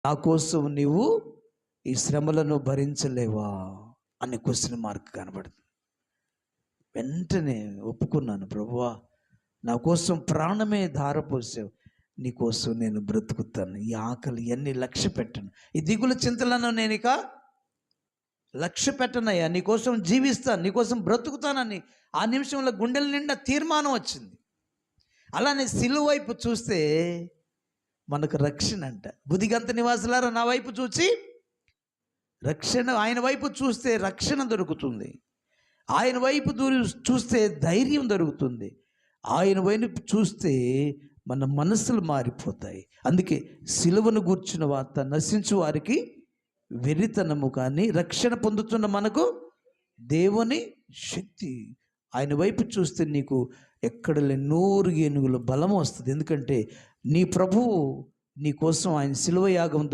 నా కోసం నీవు ఈ శ్రమలను భరించలేవా అనే క్వశ్చన్ మార్క్ కనబడుతుంది. వెంటనే ఒప్పుకున్నాను, ప్రభువా నా కోసం ప్రాణమే ధారపోసావు, నీ కోసం నేను బ్రతుకుతాను, ఈ ఆకలి ఇవన్నీ లక్ష్య పెట్టను, ఈ దిగులు చింతలను నేను ఇక లక్ష్య పెట్టనయ్యా, నీకోసం జీవిస్తాను, నీకోసం బ్రతుకుతానని ఆ నిమిషంలో గుండెల నిండా తీర్మానం వచ్చింది. అలానే సిలువ వైపు చూస్తే మనకు రక్షణ అంట. బుదిగంత నివాసులారా నా వైపు చూసి రక్షణ, ఆయన వైపు చూస్తే రక్షణ దొరుకుతుంది, ఆయన వైపు చూస్తే ధైర్యం దొరుకుతుంది, ఆయన వైపు చూస్తే మన మనసులు మారిపోతాయి. అందుకే సిలువను గూర్చిన వార్త నశించు వారికి వెర్రితనము, కానీ రక్షణ పొందుతున్న మనకు దేవుని శక్తి. ఆయన వైపు చూస్తే నీకు ఎక్కడ లేని 100 ఏనుగుల బలం వస్తుంది. ఎందుకంటే నీ ప్రభువు నీ కోసం ఆయన సిలువ యాగం